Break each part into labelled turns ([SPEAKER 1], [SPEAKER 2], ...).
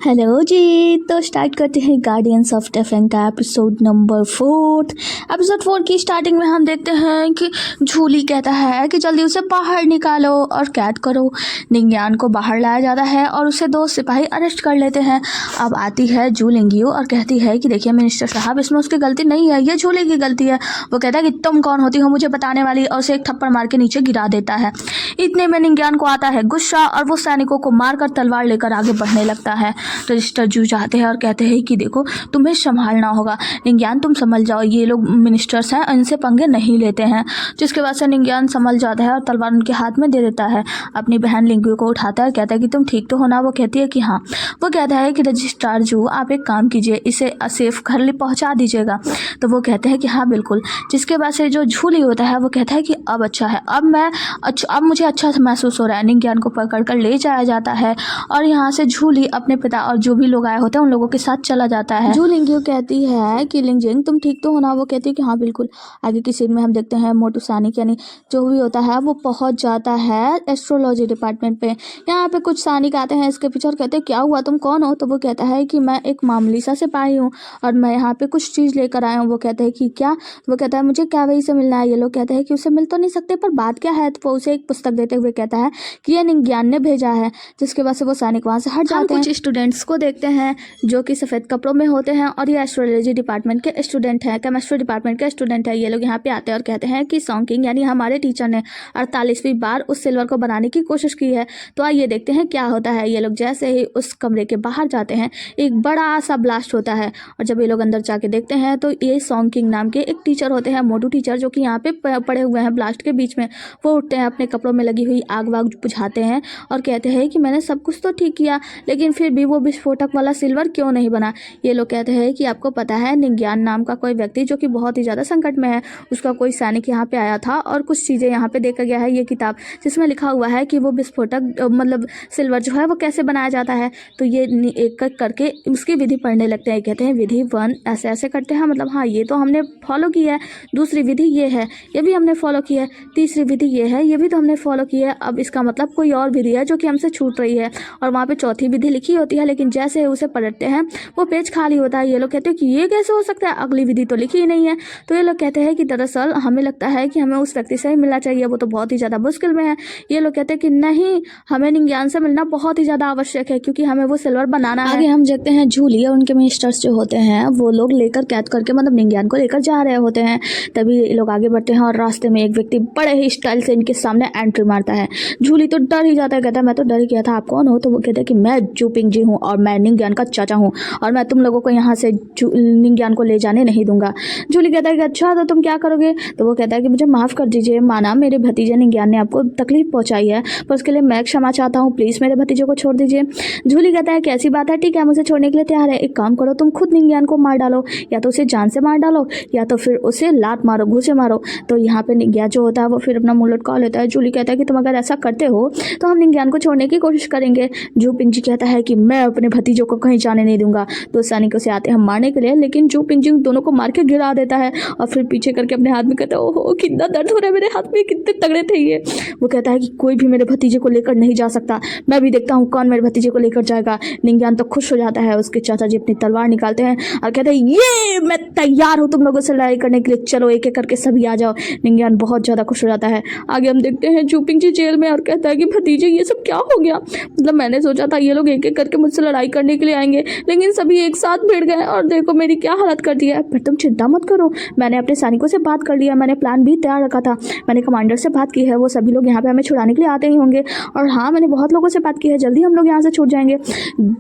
[SPEAKER 1] Hello जी। तो start करते हैं गार्डियंस ऑफ डेफिन का एपिसोड नंबर 4। एपिसोड 4 की स्टार्टिंग में हम देखते हैं कि झूली कहता है कि जल्दी उसे बाहर निकालो और कैद करो। निंग्यान को बाहर लाया जाता है और उसे 2 सिपाही अरेस्ट कर लेते हैं। अब आती है जू लिंगियो और कहती है कि देखिए मिनिस्टर साहब, इसमें उसकी गलती नहीं है, ये झूली की गलती है। वो कहता है कि तुम कौन होती हो मुझे बताने वाली, और उसे एक थप्पड़ मार के नीचे गिरा देता है। इतने में निंग्यान को आता है गुस्सा और वो सैनिकों को मारकर तलवार लेकर आगे बढ़ने लगता है। रजिस्टर जू जाते हैं और कहते हैं कि देखो तुम्हें संभालना होगा। निंग्यान तुम संभल जाओ, ये लोग मिनिस्टर्स हैं, इनसे पंगे नहीं लेते हैं। जिसके बाद से निंग्यान संभल जाता है और तलवार उनके हाथ में दे देता है। अपनी बहन लिंगू को उठाता है और कहता है कि तुम ठीक तो हो ना। वो कहती है कि हाँ। वो कहता है कि रजिस्ट्रार जू आप एक काम कीजिए, इसे सेफ घर पहुँचा दीजिएगा। तो वो कहते हैं कि हाँ बिल्कुल। जिसके बाद से जो झूली होता है वो कहता है कि अब अच्छा है, अब मुझे अच्छा महसूस हो रहा है। निंग्यान को पकड़ कर ले जाया जाता है और यहाँ से झूली अपने पिता और जो भी लोग आए होते हैं उन लोगों के साथ चला जाता है। जू लिंगियो कहती है कि लिंगजिंग तुम ठीक तो हो ना। वो कहती है कि हाँ बिल्कुल। आगे की सीन में हम देखते हैं मोटू सानिक यानी जो भी होता है वो पहुंच जाता है एस्ट्रोलॉजी डिपार्टमेंट पे। यहाँ पे कुछ सानिक आते हैं इसके पीछे और कहते हैं क्या हुआ, तुम कौन हो। तो वो कहता है कि मैं एक मामूली सा सिपाही हूँ और मैं यहाँ पे कुछ चीज़ लेकर आया हूँ। वो कहते हैं कि क्या। वो कहता है मुझे क्या वही से मिलना है। ये लोग कहते हैं कि उसे मिल तो नहीं सकते पर बात क्या है। तो वो उसे एक पुस्तक देते हुए कहता है कि ये निंग्यान ने भेजा है। जिसके बाद से वो सैनिक वहाँ से हट जाते हैं। कुछ स्टूडेंट्स को देखते हैं जो कि सफ़ेद कपड़ों में होते हैं और ये एस्ट्रोलॉजी डिपार्टमेंट के स्टूडेंट हैं, केमिस्ट्री डिपार्टमेंट के स्टूडेंट है। ये लोग यहाँ पे आते हैं और कहते हैं कि सॉन्किंग यानी हमारे टीचर ने 48वीं बार उस सिल्वर को बनाने की कोशिश की है। तो आइए देखते हैं क्या होता है। ये लोग जैसे ही उस कमरे के बाहर जाते हैं एक बड़ा सा ब्लास्ट होता है और जब ये लोग अंदर जाके देखते हैं तो ये सॉन्किंग नाम के एक टीचर होते हैं, मोटू टीचर, जो कि यहाँ पे पड़े हुए हैं ब्लास्ट के बीच में। वो उठते हैं, अपने कपड़ों में लगी हुई आग वाग बुझाते हैं और कहते हैं कि मैंने सब कुछ तो ठीक किया लेकिन फिर भी वो विस्फोटक वाला सिल्वर क्यों नहीं बना। ये लोग कहते हैं कि आपको पता है निंग्यान नाम का कोई व्यक्ति जो कि बहुत ही ज़्यादा संकट में है, उसका कोई सैनिक यहाँ पे आया था और कुछ चीज़ें यहाँ पे देखा गया है ये किताब जिसमें लिखा हुआ है कि वो विस्फोटक मतलब सिल्वर जो है वो कैसे बनाया जाता है। तो ये एक एक करके उसकी विधि पढ़ने लगते हैं। कहते हैं विधि 1 ऐसे ऐसे करते हैं, मतलब हाँ ये तो हमने फॉलो किया है। दूसरी विधि ये है, ये भी हमने फॉलो की है। तीसरी विधि ये है, ये भी तो हमने फॉलो की है। अब इसका मतलब कोई और विधि है जो कि हमसे छूट रही है। और वहाँ पे चौथी विधि लिखी होती है लेकिन जैसे उसे पलटते हैं वो पेज खाली होता है। ये लोग कहते हैं कि ये कैसे हो सकता है, अगली विधि तो लिखी ही नहीं है। तो ये लोग कहते हैं कि दरअसल हमें लगता है कि हमें उस व्यक्ति से ही मिलना चाहिए, वो तो बहुत ही ज़्यादा मुश्किल में है। ये लोग कहते हैं कि नहीं, हमें निंग्यान से मिलना बहुत ही ज़्यादा आवश्यक है क्योंकि हमें वो सिल्वर बनाना है। आगे हम देखते हैं झूली और उनके मिनिस्टर्स जो होते हैं वो लोग लेकर कैद करके मतलब निंग्यान को लेकर जा रहे होते हैं। तभी ये लोग आगे बढ़ते हैं और रास्ते में एक व्यक्ति बड़े ही स्टाइल से इनके सामने एंट्री मारता है। झूली तो डर ही जाता है, कहता है मैं तो डर ही गया था, आप कौन हो। तो वो कहते हैं कि मैं जू पिंगजी हूँ और मैं निंग्यान का चाचा हूँ और मैं तुम लोगों को यहाँ से निंग्यान को ले जाने नहीं दूंगा। जूली कहता है कि अच्छा तो तुम क्या करोगे। तो वो कहता है कि मुझे माफ़ कर दीजिए, माना मेरे भतीजे निंग्यान ने आपको तकलीफ पहुँचाई है पर उसके लिए मैं क्षमा चाहता हूँ, प्लीज़ मेरे भतीजे को छोड़ दीजिए। जूली कहता है कैसी बात है, ठीक है मुझे छोड़ने के लिए तैयार है। एक काम करो, तुम खुद निंग्यान को मार डालो, या तो उसे जान से मार डालो या तो फिर उसे लात मारो, घूसे मारो। तो यहाँ पे निंग्यान जो होता है वो फिर अपना मुंह लटका लेता है। जूली कहता है कि तुम अगर ऐसा करते हो तो हम निंग्यान को छोड़ने की कोशिश करेंगे। जू पिंगजी कहता है कि मैं अपने भतीजों को कहीं जाने नहीं दूंगा। तो सैनिकों से आते हैं मारने के लिए लेकिन जू पिंगजी दोनों को मार के गिरा देता है और फिर पीछे करके अपने हाथ में कहता है ओहो कितना दर्द हो रहा है मेरे हाथ में, कितने तगड़े थे ये। वो कहता है कि कोई भी मेरे भतीजे को लेकर नहीं जा सकता, मैं भी देखता हूँ कौन मेरे भतीजे को लेकर जाएगा। निंग्यान तो खुश हो जाता है। उसके चाचा जी अपनी तलवार निकालते हैं और कहते हैं ये मैं तैयार हूँ तुम लोगों से लड़ाई करने के लिए, चलो एक एक करके सभी आ जाओ। निंग्यान बहुत ज़्यादा खुश हो जाता है। आगे हम देखते हैं जू पिंगजी जेल में और कहता है कि भतीजे ये सब क्या हो गया, मतलब मैंने सोचा था ये लोग एक एक करके मुझसे लड़ाई करने के लिए आएंगे लेकिन सभी एक साथ भिड़ गए और देखो मेरी क्या हालत कर दी है। पर तुम चिंता मत करो, मैंने अपने सैनिकों से बात कर लिया, मैंने प्लान भी तैयार रखा था, मैंने कमांडर से बात की है, वो सभी लोग यहाँ पे हमें छुड़ाने के लिए आते ही होंगे। और हाँ मैंने बहुत लोगों से बात की है, जल्दी हम लोग यहाँ से छूट जाएंगे।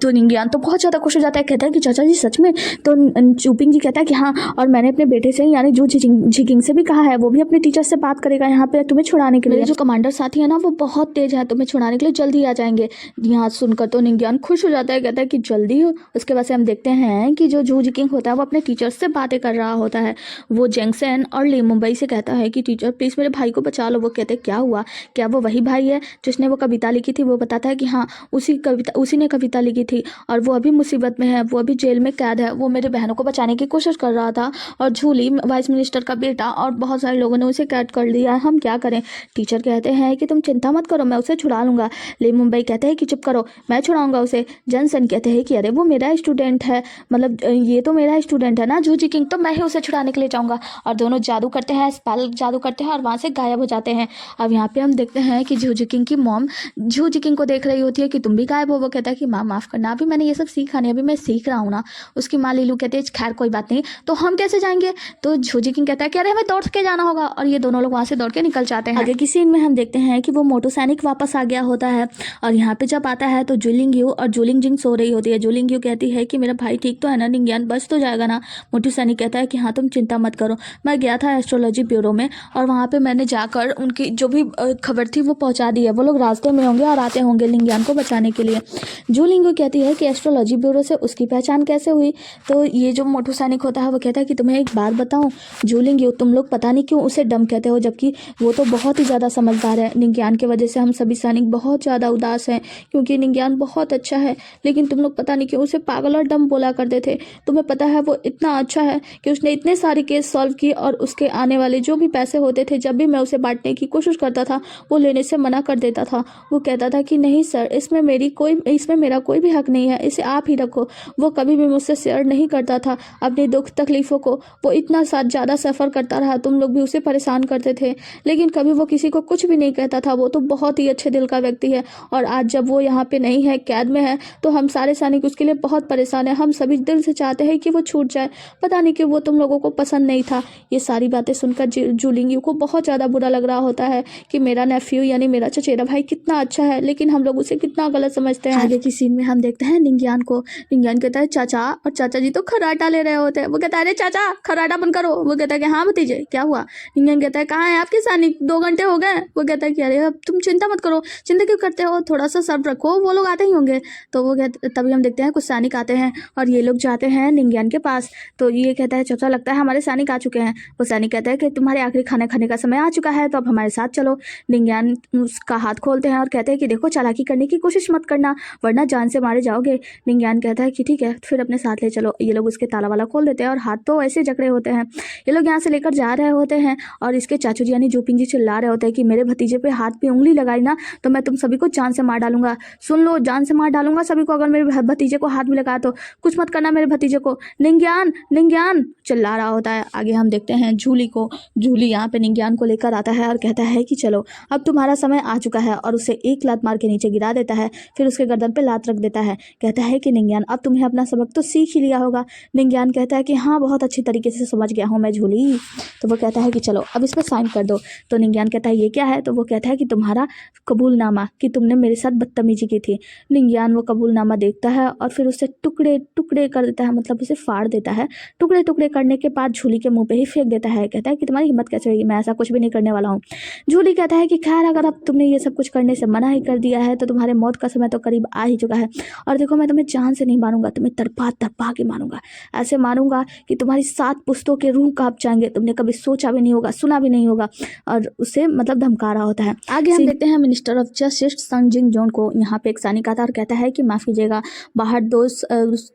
[SPEAKER 1] तो निंग्यान तो बहुत ज़्यादा खुश हो जाता है, कहता है कि चाचा जी सच में। तो जू पिंगजी कहता है कि हाँ, और मैंने अपने बेटे से यानी जू झिकिंग से भी कहा है, वो भी अपने टीचर से बात करेगा यहाँ पे तुम्हें छुड़ाने के लिए। जो कमांडर साथी है ना वो बहुत तेज है, तुम्हें छुड़ाने के लिए जल्दी आ जाएंगे। यहाँ सुनकर तो निंग्यान खुश हो जाता है, कहता है कि जल्दी हो। उसके बाद से हम देखते हैं कि जो जू झिकिंग होता है वो अपने टीचर से बातें कर रहा होता है। वो जेंगसेन और ली मुंबई से कहता है कि टीचर प्लीज़ मेरे भाई को बचा लो। वो कहते हैं क्या हुआ, क्या वो वही भाई है जिसने वो कविता लिखी थी। वो बताता है कि हाँ उसी ने कविता लिखी थी और वो अभी मुसीबत में है, वो अभी जेल में कैद है, वो मेरे बहनों को बचाने की कोशिश कर रहा था और झूली वाइस मिनिस्टर का बेटा और बहुत सारे लोगों ने उसे कैद कर लिया, हम क्या करें। टीचर कहते हैं कि तुम चिंता मत करो, मैं उसे छुड़ा लूंगा। ली मुंबई कहते हैं कि चुप करो, मैं छुड़ाऊंगा उसे। जनसन कहते हैं कि अरे वो मेरा स्टूडेंट है, मतलब ये तो मेरा स्टूडेंट है ना जूजी किंग, तो मैं ही उसे छुड़ाने के लिए जाऊँगा। और दोनों जादू करते हैं, स्पेल जादू करते हैं और वहाँ से गायब हो जाते हैं। अब यहाँ पे हम देखते हैं कि जूजी किंग की मॉम जूजी किंग को देख रही होती है कि तुम भी गायब हो। वो कहता है कि माँ माफ़ करना, अभी मैंने ये सब सीखा नहीं, अभी मैं सीख रहा हूँ ना। उसकी माँ लीलू कहती है खैर कोई बात नहीं, तो हम कैसे जाएंगे? तो जूजी किंग कहता है कि अरे हमें दौड़ के जाना होगा, और ये दोनों लोग वहाँ से दौड़ के निकल जाते हैं। आगे की सीन में हम देखते हैं कि वो मोटू सैनिक वापस आ गया होता है, और यहाँ पे जब आता है तो जुलिंग यू और जुलिंग जिंग सो रही होती है। जुलिंग यू कहती है कि मेरा भाई ठीक तो है ना, निंग्यान बच तो जाएगा ना? मोटू सैनिक कहता है कि हाँ तुम चिंता मत करो, मैं गया था एस्ट्रोलॉजी ब्यूरो में और वहाँ पे मैंने जाकर उनकी जो भी खबर थी वो पहुँचा दी है, वो लोग रास्ते में होंगे और आते होंगे निंग्यान को बचाने के लिए। जुलिंग यू कहती है कि एस्ट्रोलॉजी ब्यूरो से उसकी पहचान कैसे हुई? तो ये जो मोटू सैनिक होता है वो कहता है कि तुम्हें एक बात बताऊँ जुलिंग यू, तुम लोग पता नहीं क्यों उसे डम कहते हो, जबकि वो तो बहुत ही ज़्यादा समझदार है। निंग्यान की वजह से हम सभी सैनिक बहुत ज़्यादा उदास हैं, क्योंकि निंग्यान बहुत अच्छा है, लेकिन तुम लोग पता नहीं क्यों उसे पागल और डम बोला करते थे। तुम्हें पता है वो इतना अच्छा है कि उसने इतने सारे केस सॉल्व किए, और उसके आने वाले जो भी पैसे होते थे जब भी मैं उसे बांटने की कोशिश करता था वो लेने से मना कर देता था। वो कहता था कि नहीं सर, इसमें मेरा कोई भी हक नहीं है, इसे आप ही रखो। वो कभी भी मुझसे शेयर नहीं करता था अपनी दुख तकलीफ़ों को, वो इतना ज़्यादा सफ़र करता रहा, तुम लोग भी उसे परेशान करते थे, लेकिन कभी वो किसी को कुछ भी नहीं कहता था। वो तो बहुत ही अच्छे दिल का व्यक्ति है, और आज जब वो यहाँ पे नहीं है, कैद में है, तो हम सारे सैनिक उसके लिए बहुत परेशान हैं। हम सभी दिल से चाहते हैं कि वो छूट जाए, पता नहीं कि वो तुम लोगों को पसंद नहीं था। ये सारी बातें सुनकर जुलिंग यू को बहुत ज़्यादा बुरा लग रहा होता है कि मेरा नेफ्यू यानी मेरा चचेरा भाई कितना अच्छा है, लेकिन हम लोग उसे कितना गलत समझते हैं। आगे की सीन में हम देखते हैं निंग्यान को। निंग्यान कहता है चाचा, और चाचा जी तो खर्राटा ले रहे होते हैं। वो कहता है अरे चाचा खर्राटा बंद करो। वो कहता है कि हाँ भतीजे क्या हुआ? निंग्यान कहता है कहाँ है आपके सैनिक, 2 घंटे हो गए। वो कहता है कि अरे अब तुम चिंता मत करो, चिंता क्यों करते हो, थोड़ा सा सब्र रखो, वो लोग आते ही होंगे। तो वो कहते, तभी हम देखते हैं कुछ सैनिक आते हैं और ये लोग जाते हैं निंग्यान के पास। तो ये कहता है चाचा लगता है हमारे सैनिक आ चुके हैं। वो सैनिक कहता है कि तुम्हारे आखिरी खाना खाने का समय आ चुका है, तो अब हमारे साथ चलो। निंग्यान उसका हाथ खोलते हैं और कहते हैं कि देखो चालाकी करने की कोशिश मत करना, वरना जान से मारे जाओगे। निंग्यान कहता है कि ठीक है फिर अपने साथ ले चलो। ये लोग उसके ताला वाला खोल देते हैं और हाथ तो ऐसे जकड़े होते हैं। ये लोग यहाँ से लेकर जा रहे होते हैं और इसके चाचू जी यानी जोपिंग जी चिल्ला रहे होते हैं कि मेरे भतीजे पे हाथ पे उंगली लगाई ना तो मैं तुम सभी को जान से मार डालूंगा। सुन लो, जान से मार डालूंगा सभी को अगर मेरे भतीजे को हाथ में लगा तो, कुछ मत करना मेरे भतीजे को। निंग्यान निंग्यान चिल्ला रहा होता है। आगे हम देखते हैं जूली को। जूली यहाँ पे निंग्यान को लेकर आता है और कहता है कि चलो अब तुम्हारा समय आ चुका है, और उसे एक लात मार के नीचे गिरा देता है, फिर उसके गर्दन पे लात रख देता है। कहता है कि निंग्यान अब तुम्हें अपना सबक तो सीख ही लिया होगा। निंग्यान कहता है कि हाँ बहुत अच्छी तरीके से समझ गया हूँ मैं जूली। तो वो कहता है कि चलो अब इस पर साइन कर दो। तो निंग्यान कहता है ये क्या है? तो वो कहता है कि तुम्हारा कबूलनामा कि तुमने मेरे साथ बदतमीजी की थी। निंग्यान वो कबूलनामा देखता है और फिर उसे टुकड़े टुकड़े कर देता है, मतलब उसे फाड़ देता है। टुकड़े टुकड़े करने के बाद झूली के मुंह पे ही फेंक देता है। कहता है कि तुम्हारी हिम्मत कैसे हुई, मैं ऐसा कुछ भी नहीं करने वाला हूँ। झूली कहता है कि खैर अगर अब तुमने ये सब कुछ करने से मना ही कर दिया है तो तुम्हारे मौत का समय तो करीब आ ही चुका है, और देखो मैं तुम्हें जान से नहीं मारूंगा, तुम्हें तड़पा तड़पा के मारूंगा, ऐसे मारूंगा कि तुम्हारी 7 पुश्तों के रूह कांप जाएंगे, तुमने कभी सोचा भी नहीं होगा, सुना भी नहीं होगा। और उसे मतलब धमका रहा होता है। आगे हम देखते हैं मिनिस्टर ऑफ जस्टिस संग जिंग जोन को। यहाँ पे एक सैनिक आता है और कहता है कि माफ़ कीजिएगा, बाहर 2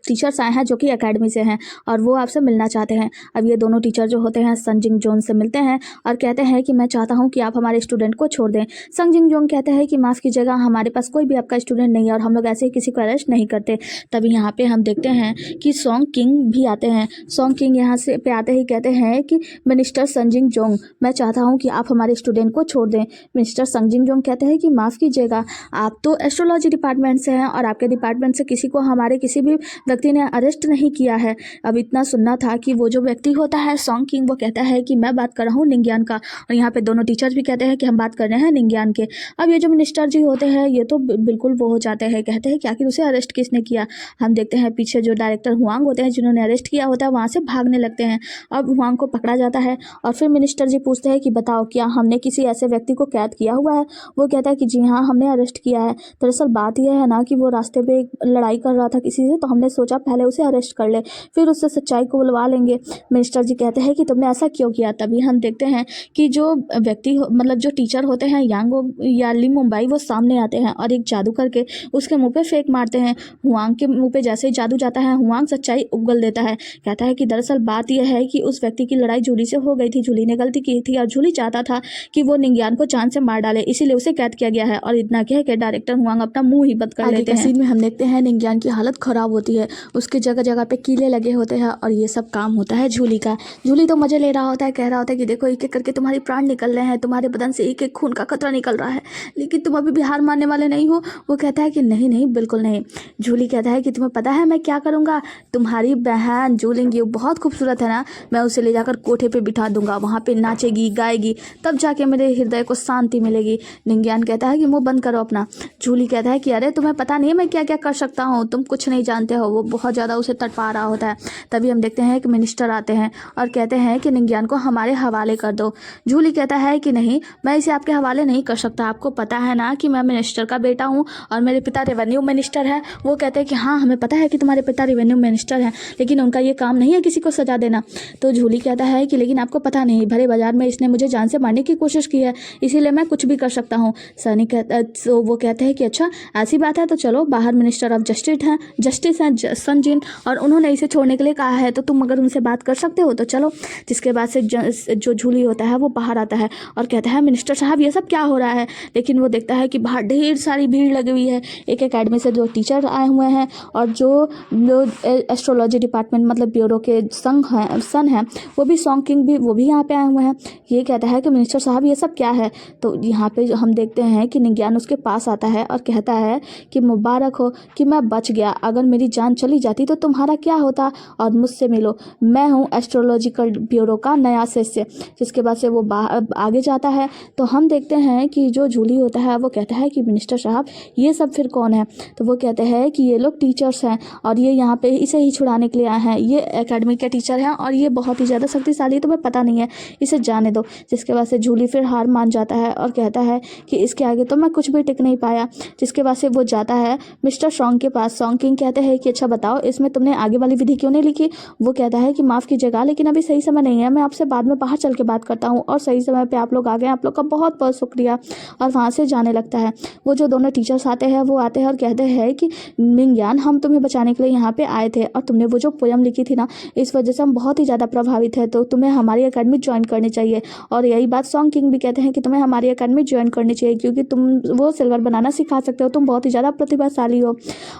[SPEAKER 1] टीचर्स आए हैं जो कि एकेडमी से हैं और वो आपसे मिलना चाहते हैं। अब ये दोनों टीचर जो होते हैं संग जिंग जोन से मिलते हैं और कहते हैं कि मैं चाहता हूँ कि आप हमारे स्टूडेंट को छोड़ दें। संग जिंग जोन कहते हैं कि माफ़ कीजिएगा, हमारे पास कोई भी आपका स्टूडेंट नहीं है और हम लोग ऐसे ही किसी को अरेस्ट नहीं करते। तभी यहाँ पे हम देखते हैं कि सॉन्ग किंग भी आते हैं। सॉन्ग किंग यहाँ से पे आते ही कहते हैं कि मिनिस्टर संजिंग जोंग, मैं चाहता हूँ कि आप हमारे स्टूडेंट को छोड़ दें। मिनिस्टर संजिंग जोंग कहते हैं कि माफ़ कीजिएगा, आप तो एस्ट्रोलॉजी डिपार्टमेंट से हैं और आपके डिपार्टमेंट से किसी को हमारे किसी भी व्यक्ति ने अरेस्ट नहीं किया है। अब इतना सुनना था कि वो जो व्यक्ति होता है सॉन्ग किंग, वो कहता है कि मैं बात कर रहा हूँ निंग्यान का, और यहाँ पे दोनों टीचर्स भी कहते हैं कि हम बात कर रहे हैं निंग्यान के। अब ये जो मिनिस्टर जी होते हैं ये तो बिल्कुल वो हो जाते हैं, कहते हैं कि आखिर उसे अरेस्ट किसने किया। हम देखते हैं पीछे जो डायरेक्टर हुआंग होते हैं जिन्होंने अरेस्ट किया होता है वहाँ से भागने लगते हैं। अब हुआंग को पकड़ा जाता है और फिर मिनिस्टर जी पूछते हैं कि बताओ क्या हमने किसी ऐसे व्यक्ति को कैद किया हुआ है। वो कहता है कि जी हाँ हमने अरेस्ट किया है। दरअसल बात यह है ना कि वो रास्ते पे एक लड़ाई कर रहा था किसी से, तो हमने सोचा पहले उसे अरेस्ट कर ले फिर उससे सच्चाई को बुलवा लेंगे। मिनिस्टर जी कहते हैं कि तुमने ऐसा क्यों किया। तभी हम देखते हैं कि जो व्यक्ति मतलब जो टीचर होते हैं यांग या ली मुंबई, वो सामने आते हैं और एक जादू करके उसके मुंह पे फेंक मारते हैं। हुआंग के मुंह पे जैसे ही जादू जाता है हुआंग सच्चाई उगल देता है। कहता है कि दरअसल बात यह है कि उस व्यक्ति की लड़ाई जूली से हो गई थी, जूली ने गलती की थी और जूली चाहता था कि वो निंग्यान को जान से मार डाले, इसीलिए उसे कैद किया गया है। और इतना कह के डायरेक्टर हुआंग अपना मुंह ही बंद कर लेते हैं। में हम देखते हैं निंज्ञान की हालत ख़राब होती है, उसके जगह जगह पे कीले लगे होते हैं और ये सब काम होता है झूली का। झूली तो मज़े ले रहा होता है, कह रहा होता है कि देखो एक एक करके तुम्हारे प्राण निकल रहे हैं, तुम्हारे बदन से एक एक खून का कतरा निकल रहा है, लेकिन तुम अभी भी हार मानने वाले नहीं हो। वो कहता है कि नहीं नहीं बिल्कुल नहीं। झूली कहता है कि तुम्हें पता है मैं क्या करूँगा, तुम्हारी बहन झूलेंगी, वो बहुत खूबसूरत है ना, मैं उसे ले जाकर कोठे पे बिठा दूंगा, वहाँ पे नाचेगी गाएगी, तब जाके मेरे हृदय को शांति मिलेगी। निंज्ञान कहता है कि मुंह बंद करो अपना। झूली कहता है कि अरे तुम्हें पता नहीं है मैं क्या क्या कर सकता हूँ, तुम कुछ नहीं जानते हो। वो बहुत ज़्यादा उसे तड़पा रहा होता है। तभी हम देखते हैं कि मिनिस्टर आते हैं और कहते हैं कि निंज्ञान को हमारे हवाले कर दो। झूली कहता है कि नहीं, मैं इसे आपके हवाले नहीं कर सकता, आपको पता है ना कि मैं मिनिस्टर का बेटा हूँ और मेरे पिता रेवेन्यू मिनिस्टर है। वो कहते हैं कि हाँ हमें पता है कि तुम्हारे पिता रेवेन्यू मिनिस्टर हैं, लेकिन उनका ये काम नहीं है किसी को सजा देना। तो झूली कहता है कि लेकिन आपको पता नहीं, भरे बाजार में इसने मुझे जान से मारने की कोशिश की है, इसीलिए मैं कुछ भी कर सकता हूँ। सनी कहता तो वो कहते हैं कि अच्छा ऐसी बात है तो चलो, बाहर मिनिस्टर ऑफ जस्टिस हैं संजीन, और उन्होंने इसे छोड़ने के लिए कहा है, तो तुम अगर उनसे बात कर सकते हो तो चलो। जिसके बाद से जो झूली होता है वो बाहर आता है और कहता है मिनिस्टर साहब ये सब क्या हो रहा है। लेकिन वो देखता है कि बाहर ढेर सारी भीड़ लगी हुई है, एक एकेडमी से जो टीचर आए हुए हैं और जो एस्ट्रोलॉजी डिपार्टमेंट मतलब ब्यूरो के सन हैं, वो भी सॉन्ग किंग भी, वो भी यहाँ पे आए हुए हैं। ये कहता है कि मिनिस्टर साहब ये सब क्या है। तो यहाँ पे हम देखते हैं कि निंज्ञान उसके पास आता है और कहता है कि मुबारक हो कि मैं बच गया, अगर मेरी जान चली जाती तो तुम्हारा क्या होता, और मुझसे मिलो, मैं हूँ एस्ट्रोलॉजिकल ब्यूरो का नया सदस्य। जिसके बाद से वो आगे जाता है। तो हम देखते हैं कि जो झूली होता है वो कहता है कि मिनिस्टर साहब ये सब फिर कौन है। तो वो कहते हैं कि ये लोग टीचर्स हैं और ये यहाँ पे इसे ही छुड़ाने के लिए आए हैं, ये एकेडमी के टीचर हैं और ये बहुत ही ज़्यादा शक्तिशाली, तुम्हें पता नहीं है, इसे जाने दो। जिसके बाद से झूली फिर हार मान जाता है और कहता है कि इसके आगे तो मैं कुछ भी टिक नहीं पाया। जिसके बाद से वो जाता है मिस्टर सॉन्ग के पास। सॉन्ग किंग कहते हैं कि अच्छा बताओ इसमें तुमने आगे वाली विधि क्यों नहीं लिखी। वो कहता है कि माफ़ कीजिएगा लेकिन अभी सही समय नहीं है, मैं आपसे बाद में बाहर चल के बात करता हूँ, और सही समय पे आप लोग आ गए, आप लोग का बहुत बहुत शुक्रिया। और वहाँ से जाने लगता है। वो जो दोनों टीचर्स आते हैं वो आते हैं और कहते हैं कि निंज्ञान हम तुम्हें बचाने के लिए यहाँ पे आए थे, और तुमने वो जो पोयम लिखी थी ना, इस वजह से हम बहुत ही ज़्यादा प्रभावित है, तो तुम्हें हमारी अकेडमी ज्वाइन करनी चाहिए। और यही बात सॉन्ग किंग भी कहते हैं कि तुम्हें हमारी अकेडमी ज्वाइन करनी चाहिए, क्योंकि तुम वो सिल्वर बनाना सिखा सकते हो, तुम बहुत ही ज़्यादा प्रतिभाशाली हो।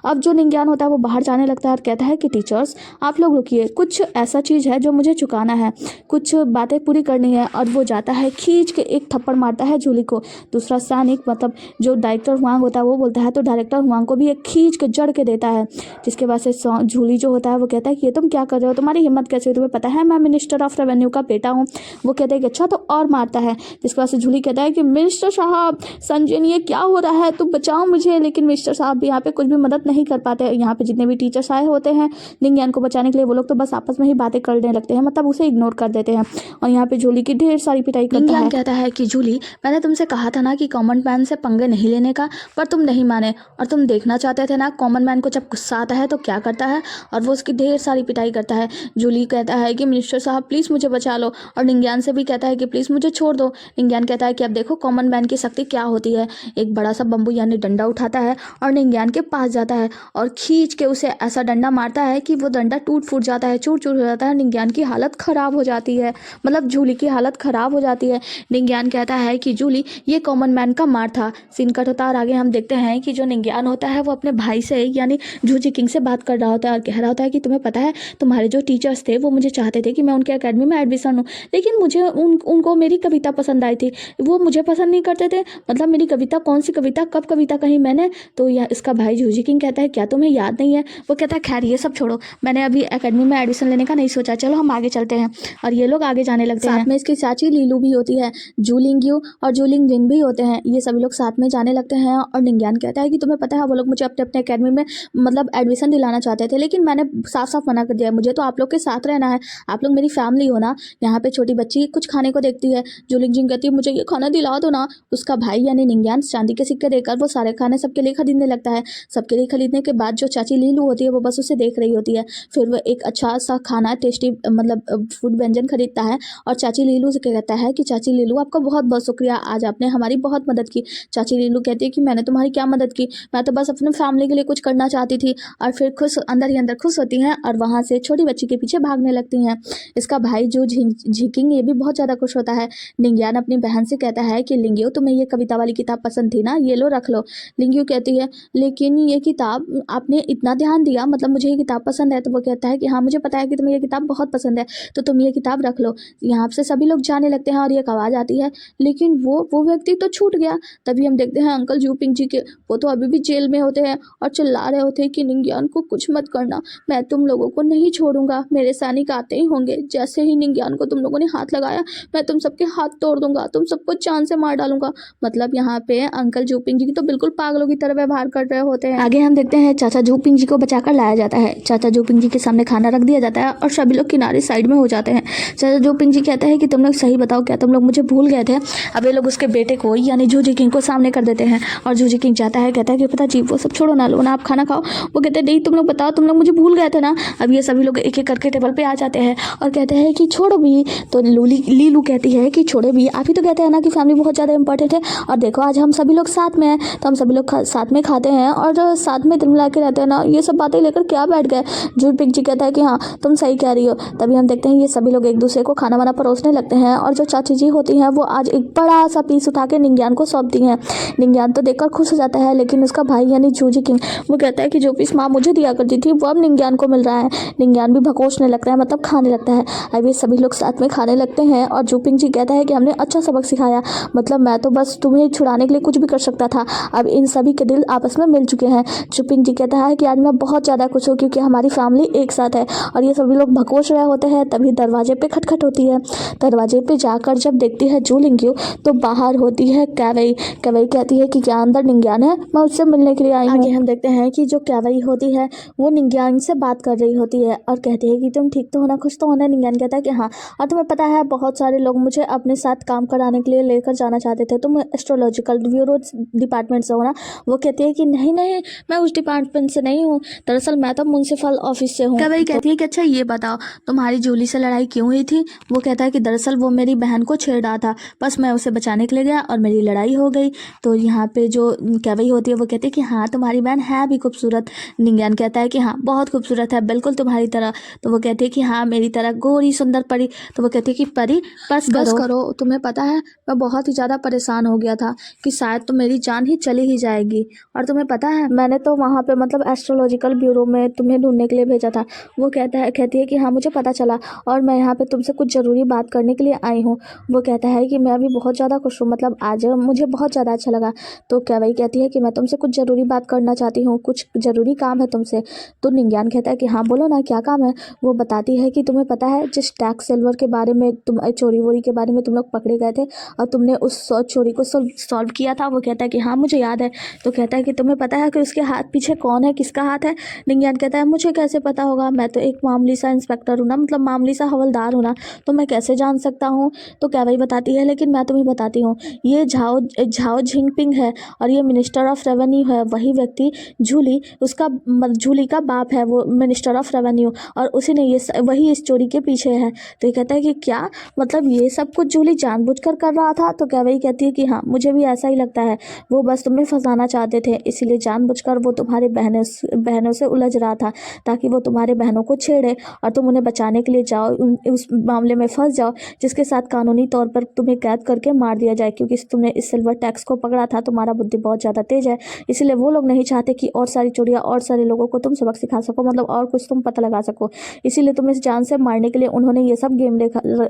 [SPEAKER 1] अब जो निंज्ञान होता है वो बाहर जाने लगता है और कहता है कि टीचर्स आप लोग रुकिए, कुछ ऐसा चीज़ है जो मुझे चुकाना है, कुछ बातें पूरी करनी है। और वो जाता है, खींच के एक थप्पड़ मारता है झूली को। दूसरा सैनिक मतलब जो डायरेक्टर हुआंग होता है वो बोलता है, तो डायरेक्टर हुआंग को भी एक खींच के जड़ के देता है। जिसके बाद से झूली जो होता है वो कहता है कि ये तुम क्या कर रहे हो, तुम्हारी हिम्मत कैसे हुई, तुम्हें पता है मैं मिनिस्टर ऑफ रेवेन्यू का बेटा हूँ। वो कहता है कि अच्छा, तो और मारता है। जिसके बाद से झूली कहता है कि मिनिस्टर साहब संजन ये क्या हो रहा है, तुम बचाओ मुझे। लेकिन मिनिस्टर साहब भी यहाँ पे कुछ भी मदद नहीं कर पाते। यहाँ पे जितने भी टीचर्स आए होते हैं निंज्ञान को बचाने के लिए, वो लोग तो बस आपस में ही बातें करने लगते हैं, मतलब उसे इग्नोर कर देते हैं। और यहाँ पे झूली की ढेर सारी पिटाई करता है। निंज्ञान कहता है कि झूली मैंने तुमसे कहा था ना कि कॉमन मैन से पंगे नहीं लेने का, पर तुम नहीं माने, और तुम देखना चाहते थे ना कॉमन मैन को जब गुस्सा आता है तो क्या करता है, और वो उसकी ढेर सारी पिटाई करता है। झूली कहता है कि मिनिस्टर साहब प्लीज़ मुझे बचा लो, और निंज्ञान से भी कहता है कि प्लीज़ मुझे छोड़ दो। निंज्ञान कहता है कि अब देखो कॉमन मैन की शक्ति क्या होती है। एक बड़ा सा बम्बू यानी डंडा उठाता है और निंज्ञान के पास जाता है और खींच के उसे ऐसा डंडा मारता है कि वो डंडा टूट फूट जाता है, चूर चूर हो जाता है। निंज्ञान की हालत ख़राब हो जाती है, मतलब झूली की हालत ख़राब हो जाती है। निंज्ञान कहता है कि झूली ये कॉमन मैन का मार था। सीन कट होता है और आगे हम देखते हैं कि जो निंज्ञान होता है वो अपने भाई से यानी झूजी किंग से बात कर रहा होता है और कह रहा होता है कि तुम्हें पता है तुम्हारे जो टीचर्स थे वो मुझे चाहते थे कि मैं उनके अकेडमी में एडमिशन लूँ, लेकिन मुझे उनको मेरी कविता पसंद आई थी, वो मुझे पसंद नहीं करते थे। मतलब मेरी कविता, कौन सी कविता, कब कविता कही मैंने। तो यह इसका भाई झूजी किंग कहता है क्या तुम्हें याद नहीं है। वो कहता है खैर ये सब छोड़ो, मैंने अभी अकेडमी में एडमिशन लेने का नहीं सोचा, चलो हम आगे चलते हैं। और ये लोग आगे जाने लगते हैं। साथ में इसकी चाची लीलू भी होती है, जूलिंग्यू और जूलिंग भी होते हैं। ये सभी लोग साथ में जाने लगते हैं और निंज्ञान कहता है कि तुम्हें पता है वो लोग मुझे अपने अपने अकेडमी में मतलब एडमिशन दिलाना चाहते थे, लेकिन मैंने साफ साफ मना कर दिया, मुझे तो आप लोग के साथ रहना है, आप लोग मेरी फैमिली हो ना। यहाँ पे छोटी बच्ची कुछ खाने को देखती है, जूलिंग कहती है मुझे ये खाना दिला दो ना। उसका भाई यानी निंज्ञान चांदी के सिक्के देकर वो सारे खाने सबके लिए खरीदने लगता है। सबके लिए खरीदने के बाद जो चाची लीलू होती है वो बस उसे देख रही होती है। फिर वो एक अच्छा सा खाना टेस्टी मतलब फूड व्यंजन खरीदता है और चाची लीलू से कहता है कि चाची लीलू आपका बहुत बहुत शुक्रिया, आज आपने हमारी बहुत मदद की। चाची लीलू कहती है कि मैंने तुम्हारी क्या मदद की, मैं तो बस अपने फैमिली के लिए कुछ करना चाहती थी। और फिर खुश अंदर ही अंदर खुश होती हैं और वहाँ से छोटी बच्ची के पीछे भागने लगती हैं। इसका भाई जो झिकिंग ये भी बहुत ज़्यादा खुश होता है। निंज्ञान अपनी बहन से कहता है कि लिंगियो तुम्हें ये कविता वाली किताब पसंद थी ना, ये लो रख लो। लिंगियो कहती है लेकिन ये किताब आपने इतना ध्यान दिया, मतलब मुझे ये किताब पसंद है। तो वो कहता है कि हाँ मुझे पता है कि तुम्हें ये किताब बहुत पसंद है, तो तुम ये किताब रख लो। यहाँ से सभी लोग जाने लगते हैं और ये एक आवाज़ आती है, लेकिन वो व्यक्ति तो छूट गया। तभी हम देखते हैं अंकल जूपिंग जी के, वो तो अभी भी जेल में होते हैं और चिल्ला रहे होते हैं कि निंग्यान को कुछ मत करना, मैं तुम लोगों को नहीं छोड़ूंगा, मेरे सैनिक आते ही होंगे, जैसे ही निंग्यान को तुम लोगों ने हाथ लगाया मैं तुम सबके हाथ तोड़ दूंगा, तुम सबको जान से मार डालूंगा। मतलब यहाँ पे अंकल जूपिंग जी तो बिल्कुल पागलों की तरह व्यवहार कर रहे होते हैं। आगे हम देखते हैं चाचा जूपिंग जी को बचाकर लाया जाता है। चाचा जूपिंग जी के सामने खाना रख दिया जाता है और सभी लोग किनारे साइड में हो जाते हैं। चाचा जूपिंग जी कहते हैं कि तुम लोग सही बताओ, क्या तुम लोग मुझे भूल गए थे? अब ये लोग उसके बेटे को यानी जूजी किंग को सामने कर देते हैं और जूजी किंग जाता है, कहता है कि पिताजी वो सब छोड़ो ना, लो ना आप खाना खाओ। वो कहते हैं नहीं तुम लोग बताओ, तुम लोग मुझे भूल गए थे ना। अब ये सभी लोग एक एक करके टेबल पे आ जाते हैं और कहते हैं कि छोड़ो भी। तो लीलू कहती है कि छोड़े भी, आप ही तो कहते हैं ना कि फैमिली बहुत ज़्यादा इंपॉर्टेंट है, और देखो आज हम सभी लोग साथ में हैं, तो हम सभी लोग साथ में खाते हैं और साथ में दिल मिला के रहते हैं ना। ये सब बातें लेकर क्या बैठ गए? जूपिंग जी कहता है कि हाँ तुम सही कह रही हो। तभी हम देखते हैं ये सभी लोग एक दूसरे को खाना वाना परोसने लगते हैं और जो चाची जी होती हैं वो आज एक बड़ा सा पीस उठा के निंग्यान को सौंपती हैं। निंग्यान तो देखकर खुश हो जाता है, लेकिन उसका भाई यानी जूजी किंग वो कहता है कि जो पीस माँ मुझे दिया करती थी वो अब निंग्यान को मिल रहा है। निंग्यान भी भकोसने लगता है, मतलब खाने लगता है। अब ये सभी लोग साथ में खाने लगते हैं और जूपिंग जी कहता है कि हमने अच्छा सबक सिखाया, मतलब मैं तो बस तुम्हें छुड़ाने के लिए कुछ भी कर सकता था, अब इन सभी के दिल आपस में मिल चुके हैं। जूपिंग जी कहता है कि आज मैं बहुत ज़्यादा खुश हूँ क्योंकि हमारी फैमिली एक साथ है। और ये सभी लोग भकोस रहे होते हैं, तभी दरवाजे पे खटखट होती है। दरवाजे पे जाकर जब देखती है जू लिंग्यू तो बाहर होती है कैवई। कैवई कहती है कि क्या अंदर निंग्यान है, मैं उससे मिलने के लिए आई हूँ। आगे हम देखते हैं कि जो कैवई होती है वो निंग्यान से बात कर रही होती है और कहती है कि तुम ठीक तो होना, खुश तो होना। निंग्यान कहता है कि हाँ, और तुम्हें पता है बहुत सारे लोग मुझे अपने साथ काम कराने के लिए लेकर जाना चाहते थे, तुम एस्ट्रोलॉजिकल ब्यूरो डिपार्टमेंट से हो ना? वो कहती है कि नहीं नहीं, मैं उस डिपार्टमेंट से नहीं हूँ, दरअसल मैं तो म्युनिसिपल ऑफिस से हूँ। कैवई कहती है कि अच्छा ये बताओ तुम्हारी जूली से लड़ाई क्यों हुई थी? वो कहता है कि दरअसल वो मेरी बहन को छेड़ रहा था, बस मैं उसे बचाने के लिए गया और मेरी लड़ाई हो गई। तो यहाँ पे जो कैवई होती है वो कहती है कि हाँ तुम्हारी बहन है भी खूबसूरत। निंग्यान कहता है कि हाँ बहुत खूबसूरत है, बिल्कुल तुम्हारी तरह। तो वो कहती है कि हाँ मेरी तरह गोरी सुंदर परी। तो वो कहती है कि परी बस करो, तुम्हें पता है मैं बहुत ही ज़्यादा परेशान हो गया था कि शायद तो मेरी जान ही चली ही जाएगी, और तुम्हें पता है मैंने तो वहाँ पे मतलब एस्ट्रोलॉजिकल ब्यूरो में तुम्हें ढूंढने के लिए भेजा था। वो कहती है कि हाँ मुझे पता चला और मैं यहाँ पे तुमसे कुछ ज़रूरी बात करने के लिए आई हूँ। वो कहता है कि मैं अभी बहुत ज़्यादा खुश हूँ, मतलब आज मुझे बहुत ज़्यादा अच्छा लगा। तो कैवई कहती है कि मैं तुमसे कुछ ज़रूरी बात करना चाहती हूँ, कुछ ज़रूरी काम है तुमसे। तो निंग्यान कहता है कि हाँ बोलो ना क्या काम है। वो बताती है कि तुम्हें पता है जिस टैक्स सिल्वर के बारे में तुम चोरी वोरी के बारे में तुम लोग पकड़े गए थे और तुमने उस चोरी को सॉल्व किया था। वो कहता है कि हाँ मुझे याद है। तो कहता है कि तुम्हें पता है कि उसके हाथ पीछे कौन है, किसका हाथ है? निंग्यान कहता है मुझे कैसे पता होगा, मैं तो एक मामूली सा इंस्पेक्टर हूँ ना, मतलब मामूली सा हवलदार हूँ ना, तो मैं कैसे जान सकता हूँ? तो कैवई बताती है लेकिन मैं तुम्हें बताती हूँ, ये झाओ झिंगपिंग है और ये मिनिस्टर ऑफ रेवेन्यू है, वही व्यक्ति झूली उसका झूली का बाप है, वो मिनिस्टर ऑफ रेवेन्यू, और उसी ने ये वही इस चोरी के पीछे है। तो ये कहता है कि क्या मतलब ये सब कुछ झूली जानबूझकर कर रहा था? तो कैवई कहती है कि हाँ मुझे भी ऐसा ही लगता है, वो बस तुम्हें फंसाना चाहते थे, इसीलिए जानबूझकर वो तुम्हारे बहनों से उलझ रहा था ताकि वो तुम्हारे बहनों को छेड़े और तुम उन्हें बचाने के लिए जाओ, उस मामले में फंस जाओ जिसके साथ कानूनी तौर पर तुम्हें कैद करके मार दिया जाए, क्योंकि तुमने इस सिल्वर टैक्स को पकड़ा था, तुम्हारा बुद्धि बहुत ज़्यादा तेज है, इसलिए वो लोग नहीं चाहते कि और सारी चोरियाँ और सारे लोगों को तुम सबक सिखा सको, मतलब और कुछ तुम पता लगा सको, इसीलिए तुम इस जान से मारने के लिए उन्होंने ये सब गेम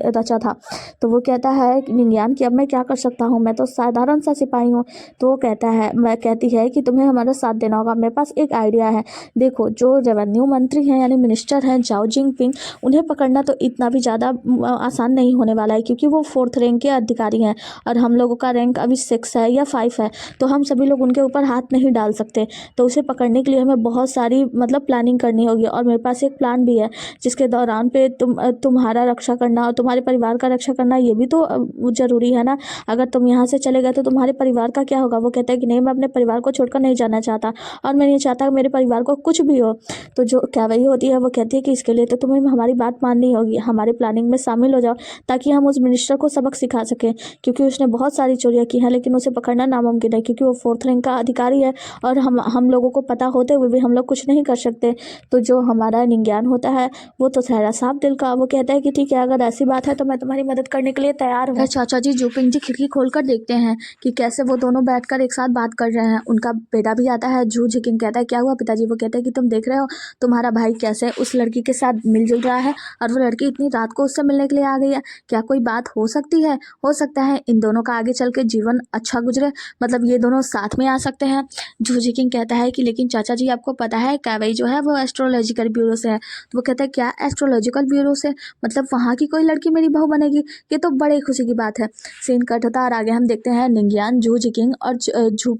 [SPEAKER 1] रचा था। तो वो कहता है निंग्यान कि अब मैं क्या कर सकता हूँ, मैं तो साधारण सा सिपाही हूँ। तो वो कहती है कि तुम्हें हमारा साथ देना होगा, मेरे पास एक आइडिया है। देखो जो रेवेन्यू मंत्री हैं यानी मिनिस्टर हैं झाओ जिंगपिंग, उन्हें पकड़ना तो इतना भी ज़्यादा आसान नहीं होने वाला है, क्योंकि वो 4th रैंक के अधिकारी हैं और हम लोगों का रैंक अभी 6 है या 5 है, तो हम सभी लोग उनके ऊपर हाथ नहीं डाल सकते। तो उसे पकड़ने के लिए हमें बहुत सारी मतलब प्लानिंग करनी होगी, और मेरे पास एक प्लान भी है जिसके दौरान पे तुम्हारा रक्षा करना और तुम्हारे परिवार का रक्षा करना ये भी तो ज़रूरी है ना। अगर तुम यहाँ से चले गए तो तुम्हारे परिवार का क्या होगा? वो कहता है कि नहीं, मैं अपने परिवार को छोड़कर नहीं जाना चाहता और मैं नहीं चाहता मेरे परिवार को कुछ भी हो। तो जो कैवई होती है वो कहती है कि इसके लिए तो तुम्हें हमारी बात माननी होगी, हमारे प्लानिंग में शामिल हो जाओ ताकि हम उस मिनिस्टर को सबक सिखा सकें, क्योंकि उसने बहुत सारी चोरियाँ की हैं लेकिन उसे पकड़ना नामुमकिन है, क्योंकि वो 4th रैंक का अधिकारी है और हम लोगों को पता होते हुए भी हम लोग कुछ नहीं कर सकते। तो जो हमारा निंग्यान होता है वो तो सहरा साफ दिल का, वो कहता है कि ठीक है अगर ऐसी बात है तो मैं तुम्हारी मदद करने के लिए तैयार हूँ। चाचा जी जूपिंग जी खिड़की खोलकर देखते हैं कि कैसे वो दोनों बैठकर एक साथ बात कर रहे हैं, उनका बेटा भी आता है। जू झिकिंग कहता है क्या हुआ पिताजी? वो कहते हैं कि तुम देख रहे हो तुम्हारा भाई कैसे उस लड़की के साथ मिलजुल रहा है और वो लड़की इतनी रात को उससे मिलने के लिए आ गई है। क्या कोई बात हो सकती है? हो सकता है इन दोनों का आगे चल के जीवन अच्छा गुजरे, मतलब ये दोनों साथ में आ सकते हैं। जू झिकिंग कहता है कि लेकिन चाचा जी आपको पता है कावेई जो है वो एस्ट्रोलॉजिकल ब्यूरो से है। तो वो कहता है क्या एस्ट्रोलॉजिकल ब्यूरो से? मतलब वहाँ की कोई लड़की मेरी बहू बनेगी? ये तो बड़े खुशी की बात है। सीन कट होता है और आगे हम देखते हैं निंगियान जू झिकिंग और जू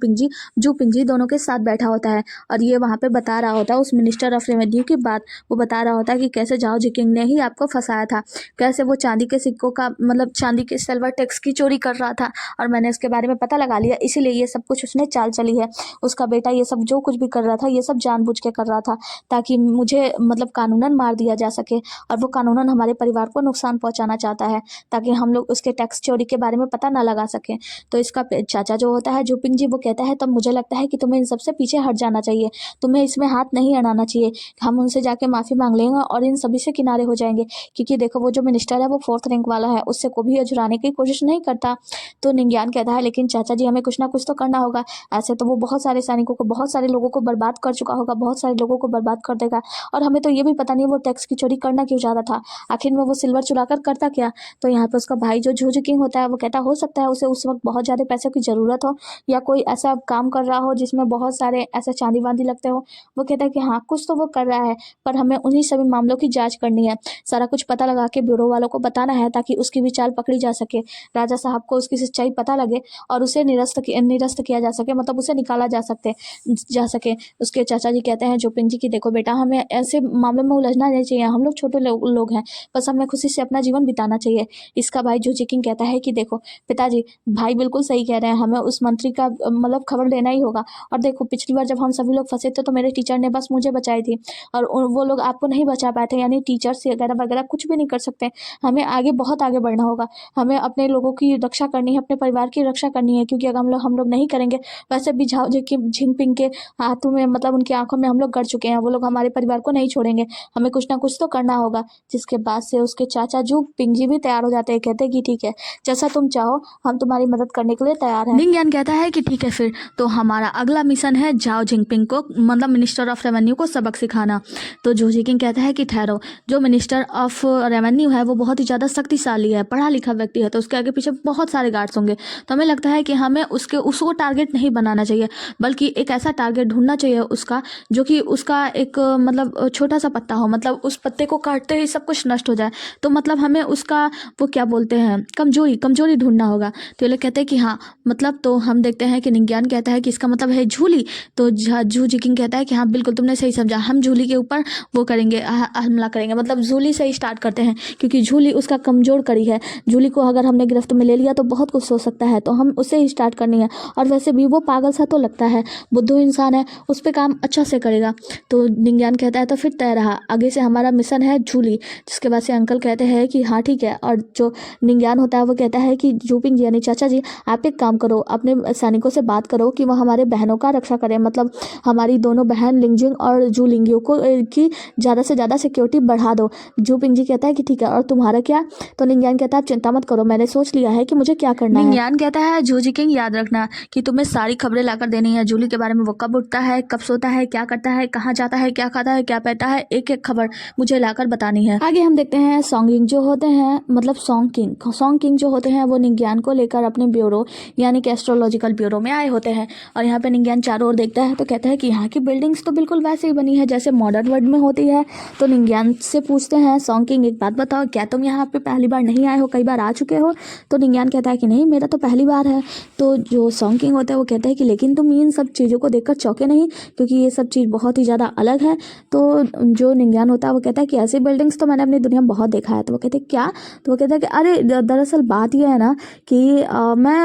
[SPEAKER 1] पिंगजी दोनों के साथ बैठा होता है और ये वहाँ पे बता रहा होता है उस मिनिस्टर ऑफ रेवेन्यू की बात। वो बता रहा होता है कि कैसे जाओ झिकिंग ने ही आपको फंसाया था, कैसे वो चांदी के सिक्कों का मतलब चांदी के सिल्वर टैक्स की चोरी कर रहा था और मैंने इसके बारे में पता लगा लिया, इसीलिए ये सब कुछ उसने चाल चली है। उसका बेटा ये सब जो कुछ भी कर रहा था ये सब जानबूझ के कर रहा था ताकि मुझे मतलब कानूनन मार दिया जा सके और वो कानूनन हमारे परिवार को नुकसान पहुंचाना चाहता है ताकि हम लोग उसके टैक्स चोरी के बारे में पता ना लगा सकें। तो इसका चाचा जो होता है जुपिंग जी वो कहता है तब मुझे लगता है कि तुम्हें इन सबसे पीछे हट जाना चाहिए, तुम्हें इसमें हाथ नहीं अड़ाना चाहिए। हम उनसे जाके माफ़ी मांग लेंगे और इन सभी से किनारे हो जाएंगे क्योंकि देखो वो जो मिनिस्टर है वो 4th रैंक वाला है, उससे कभी अझुराने की कोशिश नहीं करता। तो निंगियान कहता है लेकिन चाचा जी हमें कुछ ना कुछ तो करना होगा, ऐसे तो वो बहुत सारे सैनिकों को बहुत सारे लोगों को बर्बाद कर चुका होगा, बहुत सारे लोगों को बर्बाद कर देगा और हमें तो ये भी पता नहीं वो टैक्स की चोरी करना क्यों चाहता था, आखिर में वो सिल्वर चुरा कर करता क्या। तो यहाँ पर उसका भाई जो जू झिकिंग होता है वो कहता हो सकता है उसे उस वक्त बहुत ज़्यादा पैसों की ज़रूरत हो या कोई ऐसा काम कर रहा हो जिसमें बहुत सारे ऐसे चांदी वांदी लगते हो। वो कहता है कि हाँ कुछ तो वो कर रहा है पर हमें उन्हीं सभी मामलों की जांच करनी है, सारा कुछ पता लगा के ब्यूरो वालों को बताना है ताकि उसकी भी चाल पकड़ी जा सके, राजा साहब को उसकी सच्चाई पता लगे और उसे निरस्त किया जा सके, मतलब उसे निकाला जा सके। उसके चाचा जी कहते हैं जुपिन जी की देखो बेटा हमें ऐसे मामलों में उलझना नहीं चाहिए, हम लोग छोटे लोग हैं, बस हमें खुशी से अपना जीवन बिताना चाहिए। इसका भाई जू झिकिंग कहता है कि देखो पिताजी भाई बिल्कुल सही कह रहे हैं, हमें उस मंत्री का मतलब खबर लेना ही होगा। और देखो पिछली बार जब हम सभी लोग फंसे थे तो मेरे टीचर ने बस मुझे बचाई थी और वो लोग आपको नहीं बचा पाए थे, यानी टीचर्स वगैरह वगैरह कुछ भी नहीं कर सकते। हमें आगे बहुत आगे बढ़ना होगा, हमें अपने लोगों की रक्षा करनी है, अपने परिवार की रक्षा करनी है क्योंकि अगर हम लोग नहीं करेंगे, वैसे भी झाओ झिंगपिंग के हाथों में मतलब उनकी आंखों में हम लोग गड़ चुके हैं, वो लोग हमारे परिवार को नहीं छोड़ेंगे, हमें कुछ ना कुछ तो करना होगा। जिसके बाद से उसके चाचा जू पिंगजी भी तैयार हो जाते हैं, कहते हैं कि ठीक है जैसा तुम चाहो हम तुम्हारी मदद करने के लिए तैयार हैं। निंगियान कहता है कि ठीक है फिर तो हमारा अगला मिशन है जाओ जिंगपिंग को मतलब मिनिस्टर ऑफ रेवेन्यू को सबक सिखाना। तो जू झिकिंग कहता है कि ठहरो, जो मिनिस्टर ऑफ रेवेन्यू है वो बहुत ही ज़्यादा शक्तिशाली है, पढ़ा लिखा व्यक्ति है, तो उसके आगे पीछे बहुत सारे गार्ड्स होंगे, तो हमें लगता है कि हमें उसको टारगेट नहीं बनाना चाहिए बल्कि एक ऐसा टारगेट ढूंढना चाहिए उसका जो कि उसका एक मतलब छोटा सा पत्ता हो, मतलब उस पत्ते को काटते ही सब कुछ नष्ट हो जाए। तो मतलब हमें उसका वो क्या बोलते हैं कमजोरी ढूंढना होगा। तो ये लोग कहते हैं कि हाँ मतलब, तो हम देखते हैं कि निंगियान कहता है कि इसका मतलब है झूली। तो जू झिकिंग कहता है कि हाँ बिल्कुल तुमने सही समझा, हम झूली के ऊपर वो करेंगे हमला करेंगे, मतलब झूली से ही स्टार्ट करते हैं क्योंकि झूली उसका कमजोर कड़ी है, झूली को अगर हमने गिरफ्त में ले लिया तो बहुत कुछ हो सकता है, तो हम उसे ही स्टार्ट करनी है। और वैसे भी वो पागल सा तो लगता है, बुद्धू इंसान है, उस पर काम अच्छा से करेगा। तो निंगियान कहता है तो फिर तय रहा, आगे से हमारा मिशन है झूली। जिसके बाद से अंकल कहते हैं कि हाँ ठीक है, और जो निंगियान होता है वो कहता है कि जूपिंग जी यानी चाचा जी आप एक काम करो, अपने सैनिकों से बात करो कि वो हमारे बहनों का रक्षा करें, मतलब हमारी दोनों बहन लिंगजिंग और जू लिंगियो को की ज़्यादा से ज़्यादा सिक्योरिटी बढ़ा दो। जूपिंग जी कहता है कि ठीक है, और तुम्हारा क्या? तो निंगियान कहता है आप चिंता मत करो, मैंने सोच लिया है कि मुझे क्या करना है। निंगियान कहता है जू झिकिंग याद रखना कि तुम्हें सारी खबरें लाकर देनी है जूली के बारे में, वो कब उठता है, कब सोता है, क्या करता है, कहाँ जाता है, क्या खाता है, क्या पहनता है, एक एक खबर मुझे लाकर बतानी है। आगे हम देखते हैं सॉन्गिंग जो होते हैं मतलब सॉन्ग किंग जो होते हैं वो निंगियान को लेकर अपने ब्यूरो यानी कि एस्ट्रोलॉजिकल ब्यूरो में आए होते हैं। और यहाँ पे निंगियान चारों ओर देखता है तो कहता है कि यहाँ की बिल्डिंग्स तो बिल्कुल वैसे ही बनी है जैसे मॉडर्न वर्ल्ड में होती है। तो निंगियान से पूछते हैं सॉन्ग किंग एक बात बताओ, क्या तुम यहाँ पे पहली बार नहीं आए हो, कई बार आ चुके हो? तो निंगियान कहता है कि नहीं मेरा तो पहली बार है। तो जो सॉन्ग किंग होता है वो कहता है कि लेकिन तुम इन सब चीज़ों को देखकर चौंके नहीं क्योंकि ये सब चीज़ बहुत ही ज़्यादा अलग है। तो जो निंगियान होता है वो कहता है कि ऐसी बिल्डिंग्स तो मैंने अपनी दुनिया में बहुत देखा है। तो वो कहते हैं क्या? तो वो कहता है कि अरे दरअसल बात यह है ना कि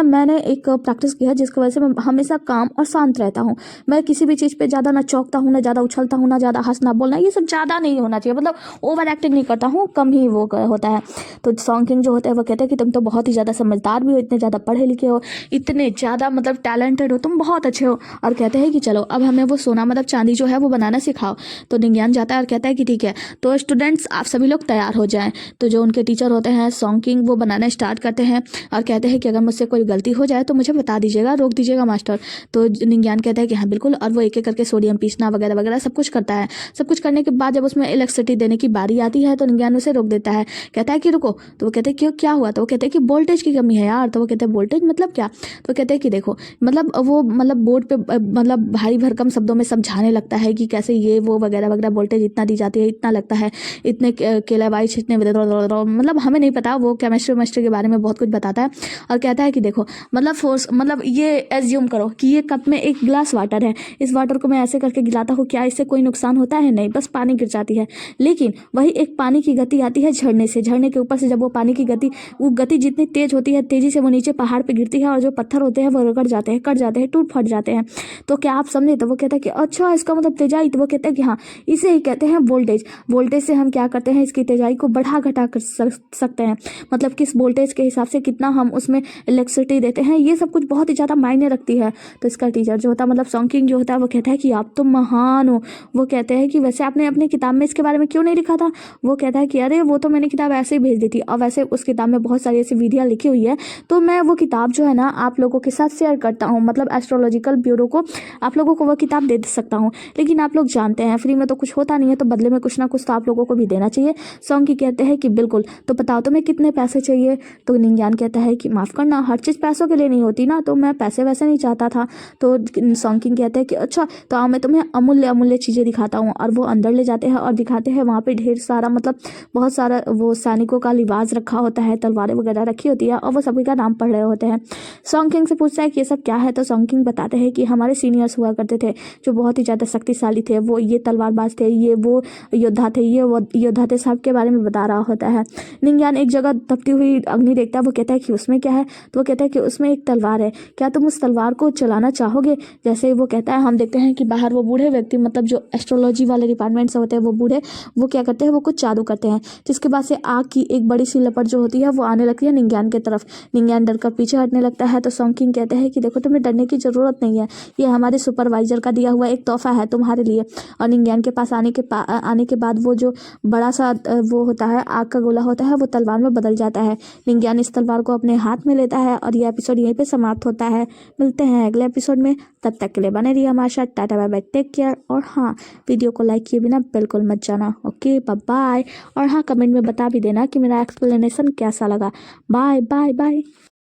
[SPEAKER 1] मैंने एक प्रैक्टिस की है जिसकी वजह से मैं हमेशा काम और शांत रहता हूँ, मैं किसी भी चीज़ पे ज़्यादा ना चौंकता हूँ, ना ज़्यादा उछलता हूँ, ना ज़्यादा हंसना बोलना, ये सब ज़्यादा नहीं होना चाहिए, मतलब ओवर एक्टिंग नहीं करता हूँ, कम ही वो होता है। तो सॉन्ग किंग जो होता है वो कहते हैं कि तुम तो बहुत ही ज़्यादा समझदार भी हो, इतने ज़्यादा पढ़े लिखे हो, इतने ज़्यादा मतलब टैलेंटेड हो, तुम बहुत अच्छे हो। और कहते हैं कि चलो अब हमें वो सोना मतलब चांदी जो है वो बनाना सिखाओ। तो निंगियान जाता है और कहता है कि ठीक है तो स्टूडेंट्स आप सभी लोग तैयार हो जाएं। तो जो उनके टीचर होते हैं सॉन्ग किंग वो बनाना स्टार्ट करते हैं और कहते हैं कि अगर मुझसे कोई गलती हो जाए तो मुझे बता दीजिएगा, रोक दीजिएगा मास्टर। तो निंज्ञान कहता है कि हाँ बिल्कुल, और वो एक एक करके सोडियम पीसना वगैरह वगैरह सब कुछ करता है। सब कुछ करने के बाद जब उसमें इलेक्ट्रिसिटी देने की बारी आती है तो निंज्ञान उसे रोक देता है, कहता है कि रुको। तो वो कहते हैं क्यों, क्या हुआ? तो वो कहते हैं कि वोल्टेज की कमी है यार। तो वो कहते हैं वोल्टेज मतलब क्या? तो कहते हैं कि देखो, मतलब वो मतलब बोर्ड पे मतलब भारी भरकम शब्दों में समझाने लगता है कि कैसे ये वो वगैरह वगैरह, वोल्टेज इतना दी जाती है, इतना लगता है, इतने किलोवाट, इतने मतलब हमें नहीं पता, वो केमिस्ट्री के बारे में बहुत कुछ बताता है। और कहता है कि देखो, मतलब फोर्स, मतलब ये एज्यूम करो कि ये कप में एक गिलास वाटर है, इस वाटर को मैं ऐसे करके गिलाता हूँ, क्या इससे कोई नुकसान होता है? नहीं, बस पानी गिर जाती है। लेकिन वही एक पानी की गति आती है झरने से, झरने के ऊपर से जब वो पानी की गति, वो गति जितनी तेज होती है, तेजी से वो नीचे पहाड़ पे गिरती है और जो पत्थर होते हैं वो रगड़ जाते हैं, कट जाते हैं, टूट फट जाते हैं। तो क्या आप समझे? तो वो कहता है कि अच्छा, इसका मतलब तेजाई। तो वो कहते हैं कि हाँ, इसे ही कहते हैं वोल्टेज। वोल्टेज से हम क्या करते हैं, इसकी तेजाई को बढ़ा घटा कर सकते हैं, मतलब किस वोल्टेज के हिसाब से कितना हम उसमें इलेक्ट्रिसिटी देते हैं, ये सब कुछ बहुत ही ज़्यादा मायने रखती है। तो इसका टीचर जो होता है, मतलब सॉन्ग जो होता है, वो कहता है कि आप तो महान हो। वो कहते हैं कि वैसे आपने अपनी किताब में इसके बारे में क्यों नहीं लिखा था? वो कहता है कि अरे वो तो मैंने किताब ऐसे ही भेज दी थी, और वैसे उस किताब में बहुत सारी ऐसी विधियाँ लिखी हुई है, तो मैं वो किताब जो है ना आप लोगों के साथ शेयर करता हूँ, मतलब एस्ट्रोलॉजिकल ब्यूरो को आप लोगों को वो किताब दे सकता हूँ। लेकिन आप लोग जानते हैं फ्री में तो कुछ होता नहीं है, तो बदले में कुछ ना कुछ तो आप लोगों को भी देना चाहिए। सॉन्ग कहते हैं कि बिल्कुल, तो बताओ तुम्हें कितने पैसे चाहिए? तो निंज्ञान कहता है कि माफ़ करना, हर चीज़ पैसों के लिए नहीं होती ना, तो मैं पैसे वैसे नहीं चाहता था। तो सॉन्ग कहते हैं कि अच्छा, तो आओ मैं तुम्हें अमूल्य अमूल्य चीज़ें दिखाता हूँ। और वो अंदर ले जाते हैं और दिखाते हैं वहाँ पे ढेर सारा, मतलब बहुत सारा वो सैनिकों का लिबास रखा होता है, तलवारें वगैरह रखी होती है, और वो सभी का नाम पढ़ रहे होते हैं। सॉन्ग किंग से पूछता है कि ये सब क्या है? तो सॉन्ग किंग बताते हैं कि हमारे सीनियर्स हुआ करते थे जो बहुत ही ज़्यादा शक्तिशाली थे, वो ये तलवारबाज थे, ये वो योद्धा थे, ये वो योद्धा थे, सब के बारे में बता रहा होता है। निंज्ञान एक जगह तपती हुई अग्नि देखता है, वो कहता है कि उसमें क्या है? तो वो कहता है कि उसमें एक तलवार है, क्या तुम उस तलवार को चलाना चाहोगे? जैसे ही वो कहता है, हम देखते हैं कि बाहर वो बूढ़े व्यक्ति, मतलब जो एस्ट्रोलॉजी वाले डिपार्टमेंट से होते हैं वो बूढ़े, वो क्या करते हैं, वो कुछ जादू करते हैं, जिसके बाद से आग की एक बड़ी सी लपट जो होती है वो आने लगती है निंज्ञान की तरफ। निंज्ञान डर कर पीछे हटने लगता है। तो सॉन्ग किंग कहते हैं कि देखो, तुम्हें डरने की जरूरत नहीं है, ये हमारे सुपरवाइजर का दिया हुआ एक तोहफा है तुम्हारे लिए। और निंज्ञान के पास आने के बाद वो जो बड़ा सा वो होता है, आग का गोला होता है, वो तलवार में बदल जाता है। निंज्ञान इस तलवार को अपने हाथ में लेता है और ये एपिसोड यहीं पे समाप्त होता है। मिलते हैं अगले एपिसोड में, तब तक के लिए बने रहिए हमारे साथ। टाटा बाय बाय, टेक केयर। और हाँ, वीडियो को लाइक किए बिना बिल्कुल मत जाना। Okay, bye bye. और हाँ, कमेंट में बता भी देना कि मेरा एक्सप्लेनेशन कैसा लगा। Bye bye bye.